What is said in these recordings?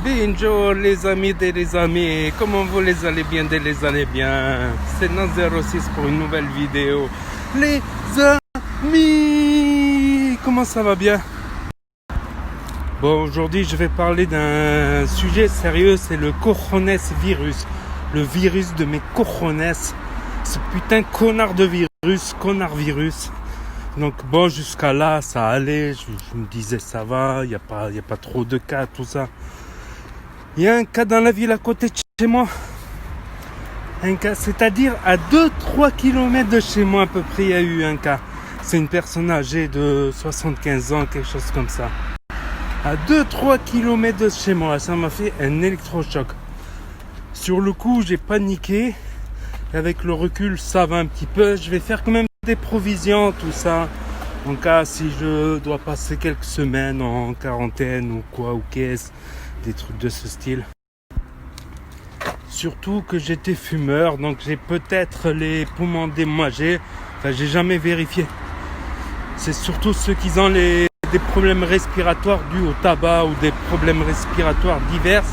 Bonjour les amis et les amis, comment vous les allez bien, c'est Naz06 pour une nouvelle vidéo. Les amis, comment ça va bien? Bon, aujourd'hui je vais parler d'un sujet sérieux, c'est le cojones virus. Le virus de mes cojones, ce putain connard de virus, connard virus. Donc bon, jusqu'à là ça allait, je me disais ça va, il y a pas trop de cas, tout ça. Il y a un cas dans la ville à côté de chez moi. Un cas, c'est-à-dire à 2-3 km de chez moi à peu près, il y a eu un cas. C'est une personne âgée de 75 ans, quelque chose comme ça. À 2-3 km de chez moi, ça m'a fait un électrochoc. Sur le coup, j'ai paniqué. Avec le recul, ça va un petit peu. Je vais faire quand même des provisions, tout ça. En cas si je dois passer quelques semaines en quarantaine ou quoi, ou qu'est-ce. Des trucs de ce style. Surtout que j'étais fumeur, donc j'ai peut-être les poumons démoigés. Enfin, j'ai jamais vérifié. C'est surtout ceux qui ont des problèmes respiratoires dus au tabac ou des problèmes respiratoires divers.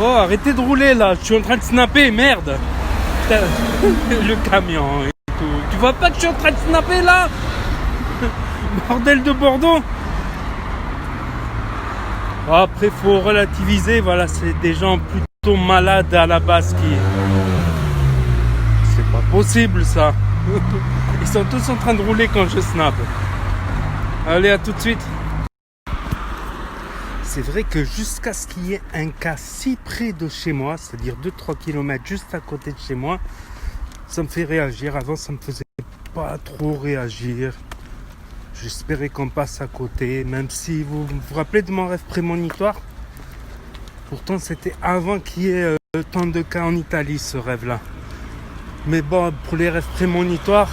Oh, arrêtez de rouler là, je suis en train de snapper, merde. Le camion et tout. Tu vois pas que je suis en train de snapper là? Bordel de Bordeaux. Après, faut relativiser, voilà, c'est des gens plutôt malades à la base qui... C'est pas possible ça. Ils sont tous en train de rouler quand je snap. Allez, à tout de suite. C'est vrai que jusqu'à ce qu'il y ait un cas si près de chez moi, c'est-à-dire 2-3 km juste à côté de chez moi, ça me fait réagir. Avant, ça me faisait pas trop réagir. J'espérais qu'on passe à côté, même si vous vous rappelez de mon rêve prémonitoire. Pourtant, c'était avant qu'il y ait tant de cas en Italie, ce rêve-là. Mais bon, pour les rêves prémonitoires,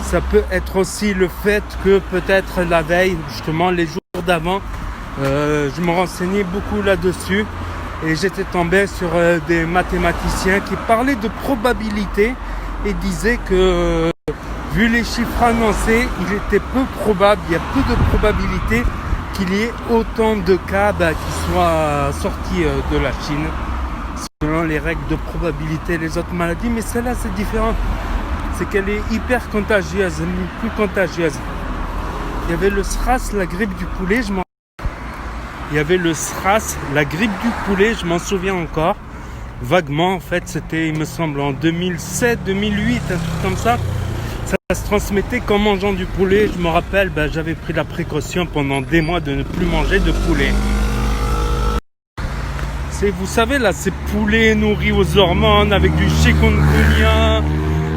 ça peut être aussi le fait que peut-être la veille, justement les jours d'avant, je me renseignais beaucoup là-dessus. Et j'étais tombé sur des mathématiciens qui parlaient de probabilité et disaient que... vu les chiffres annoncés, il était peu probable, il y a peu de probabilité qu'il y ait autant de cas qui soient sortis de la Chine, selon les règles de probabilité des autres maladies. Mais celle-là, c'est différent. C'est qu'elle est hyper contagieuse, plus contagieuse. Il y avait le SRAS, la grippe du poulet, il y avait le SRAS, la grippe du poulet, je m'en souviens encore. Vaguement, en fait, c'était, il me semble, en 2007, 2008, un truc comme ça. Ça se transmettait qu'en mangeant du poulet. Je me rappelle, j'avais pris la précaution pendant des mois de ne plus manger de poulet. Vous savez là, ces poulets nourris aux hormones avec du chikungunya,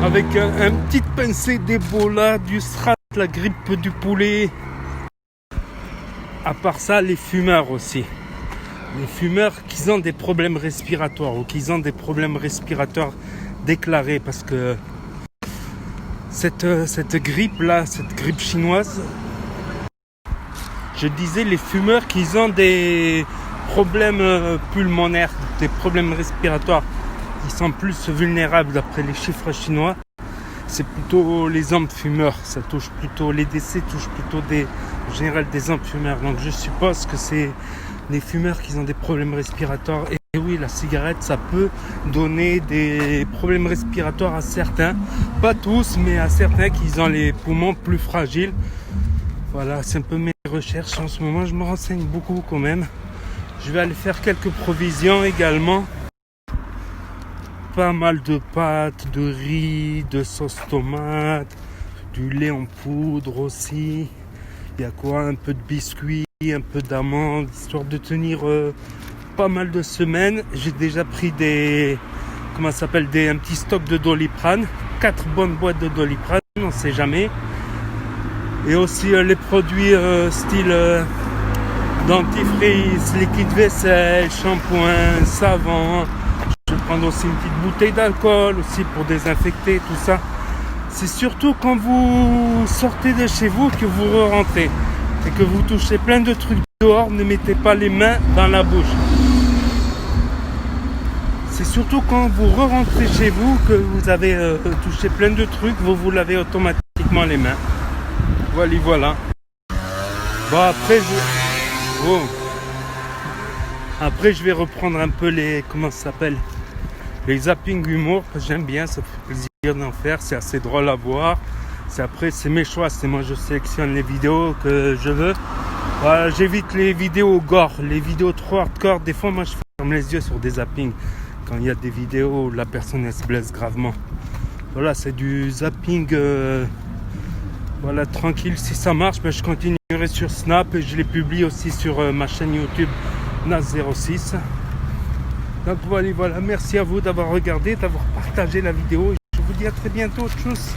avec un petit pincée d'Ebola, du SRAS, la grippe du poulet. À part ça, les fumeurs aussi. Les fumeurs qui ont des problèmes respiratoires ou qui ont des problèmes respiratoires déclarés parce que cette grippe-là, cette grippe chinoise, je disais les fumeurs qui ont des problèmes pulmonaires, des problèmes respiratoires, ils sont plus vulnérables d'après les chiffres chinois. C'est plutôt les hommes fumeurs, ça touche plutôt, les décès touchent plutôt en général des hommes fumeurs. Donc je suppose que c'est les fumeurs qui ont des problèmes respiratoires. Et oui, la cigarette, ça peut donner des problèmes respiratoires à certains. Pas tous, mais à certains qui ont les poumons plus fragiles. Voilà, c'est un peu mes recherches en ce moment. Je me renseigne beaucoup quand même. Je vais aller faire quelques provisions également. Pas mal de pâtes, de riz, de sauce tomate, du lait en poudre aussi. Il y a quoi? Un peu de biscuits, un peu d'amandes, histoire de tenir... pas mal de semaines. J'ai déjà pris un petit stock de Doliprane, 4 bonnes boîtes de Doliprane, on ne sait jamais. Et aussi les produits style dentifrice, liquide vaisselle, shampoing, savon. Je vais prendre aussi une petite bouteille d'alcool aussi pour désinfecter tout ça. C'est surtout quand vous sortez de chez vous que vous rentrez et que vous touchez plein de trucs dehors, ne mettez pas les mains dans la bouche. C'est surtout quand vous rentrez chez vous que vous avez touché plein de trucs, vous lavez automatiquement les mains. Voilà. Bon, après, Après, je vais reprendre un peu les, comment ça s'appelle, les zappings humour, parce que j'aime bien, ça fait plaisir d'en faire, c'est assez drôle à voir. C'est mes choix, c'est moi je sélectionne les vidéos que je veux. Voilà, j'évite les vidéos gore, les vidéos trop hardcore. Des fois, moi je ferme les yeux sur des zappings quand il y a des vidéos où la personne elle se blesse gravement. Voilà, c'est du zapping voilà, tranquille. Si ça marche, ben, je continuerai sur Snap et je les publie aussi sur ma chaîne YouTube Nas06. Donc voilà, merci à vous d'avoir regardé, d'avoir partagé la vidéo. Je vous dis à très bientôt. Tchuss.